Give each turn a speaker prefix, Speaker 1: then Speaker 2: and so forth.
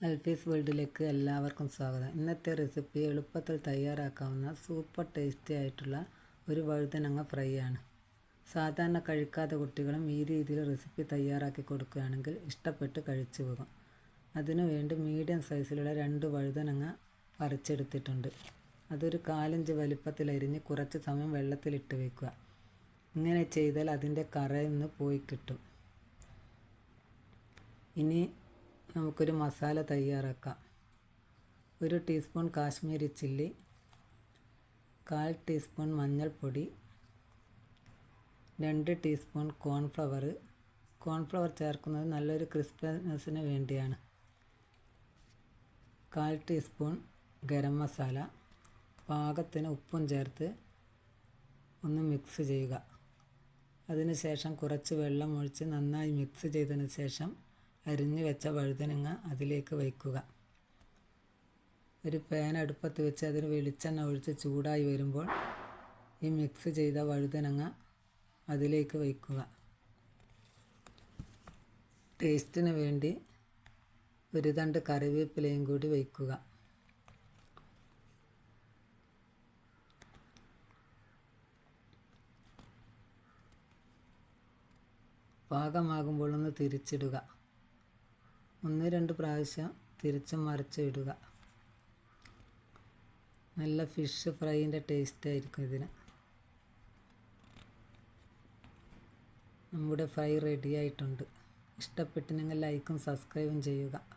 Speaker 1: അൽഫീസ് വേൾഡിലേക്ക് എല്ലാവർക്കും സ്വാഗതം. ഇന്നത്തെ റെസിപ്പി എളുപ്പത്തിൽ തയ്യാറാക്കാവുന്ന സൂപ്പർ ടേസ്റ്റി ആയിട്ടുള്ള ഒരു വഴുതനങ്ങ ഫ്രൈ ആണ്. സാധാരണ കഴിക്കാത്ത കുട്ടികളും ഈ രീതിയിൽ റെസിപ്പി തയ്യാറാക്കി കൊടുക്കുകയാണെങ്കിൽ ഇഷ്ടപ്പെട്ട് കഴിച്ചു പോകും. അതിനുവേണ്ടി മീഡിയം സൈസിലുള്ള 2 വഴുതനങ്ങ പറിച്ചെടുത്തിട്ടുണ്ട്. അതൊരു 1/4 ഇഞ്ച് വലിപ്പത്തിൽ അരിഞ്ഞ് കുറച്ച് സമയം വെള്ളത്തിലിട്ട് വയ്ക്കുക. ഇങ്ങനെ ചെയ്താൽ അതിൻ്റെ കറയൊന്ന് പോയി കിട്ടും. ഇനി നമുക്കൊരു മസാല തയ്യാറാക്കാം. 1 ടീസ്പൂൺ കാശ്മീരി ചില്ലി, 1/4 ടീസ്പൂൺ മഞ്ഞൾപ്പൊടി, 2 ടീസ്പൂൺ കോൺഫ്ലവർ ചേർക്കുന്നത് നല്ലൊരു ക്രിസ്പിനെസ്സിന് വേണ്ടിയാണ്. 1/4 ടീസ്പൂൺ ഗരം മസാല, പാകത്തിന് ഉപ്പും ചേർത്ത് ഒന്ന് മിക്സ് ചെയ്യുക. അതിനുശേഷം കുറച്ച് വെള്ളം ഒഴിച്ച് നന്നായി മിക്സ് ചെയ്തതിന് ശേഷം അരിഞ്ഞു വെച്ച വഴുതനങ്ങ അതിലേക്ക് വയ്ക്കുക. ഒരു പാൻ അടുപ്പത്ത് വെച്ച് അതിൽ വെളിച്ചെണ്ണ ഒഴിച്ച് ചൂടായി വരുമ്പോൾ ഈ മിക്സ് ചെയ്ത വഴുതനങ്ങ അതിലേക്ക് വയ്ക്കുക. ടേസ്റ്റിന് വേണ്ടി ഒരു തണ്ട് കറിവേപ്പിലയും കൂടി വയ്ക്കുക. പാകമാകുമ്പോൾ ഒന്ന് തിരിച്ചിടുക. 1-2 പ്രാവശ്യം തിരിച്ചും മറിച്ച് ഇടുക. നല്ല ഫിഷ് ഫ്രൈൻ്റെ ടേസ്റ്റ് ആയിരിക്കും ഇതിന്. നമ്മുടെ ഫ്രൈ റെഡി ആയിട്ടുണ്ട്. ഇഷ്ടപ്പെട്ടില്ലെങ്കിൽ ലൈക്കും സബ്സ്ക്രൈബും ചെയ്യുക.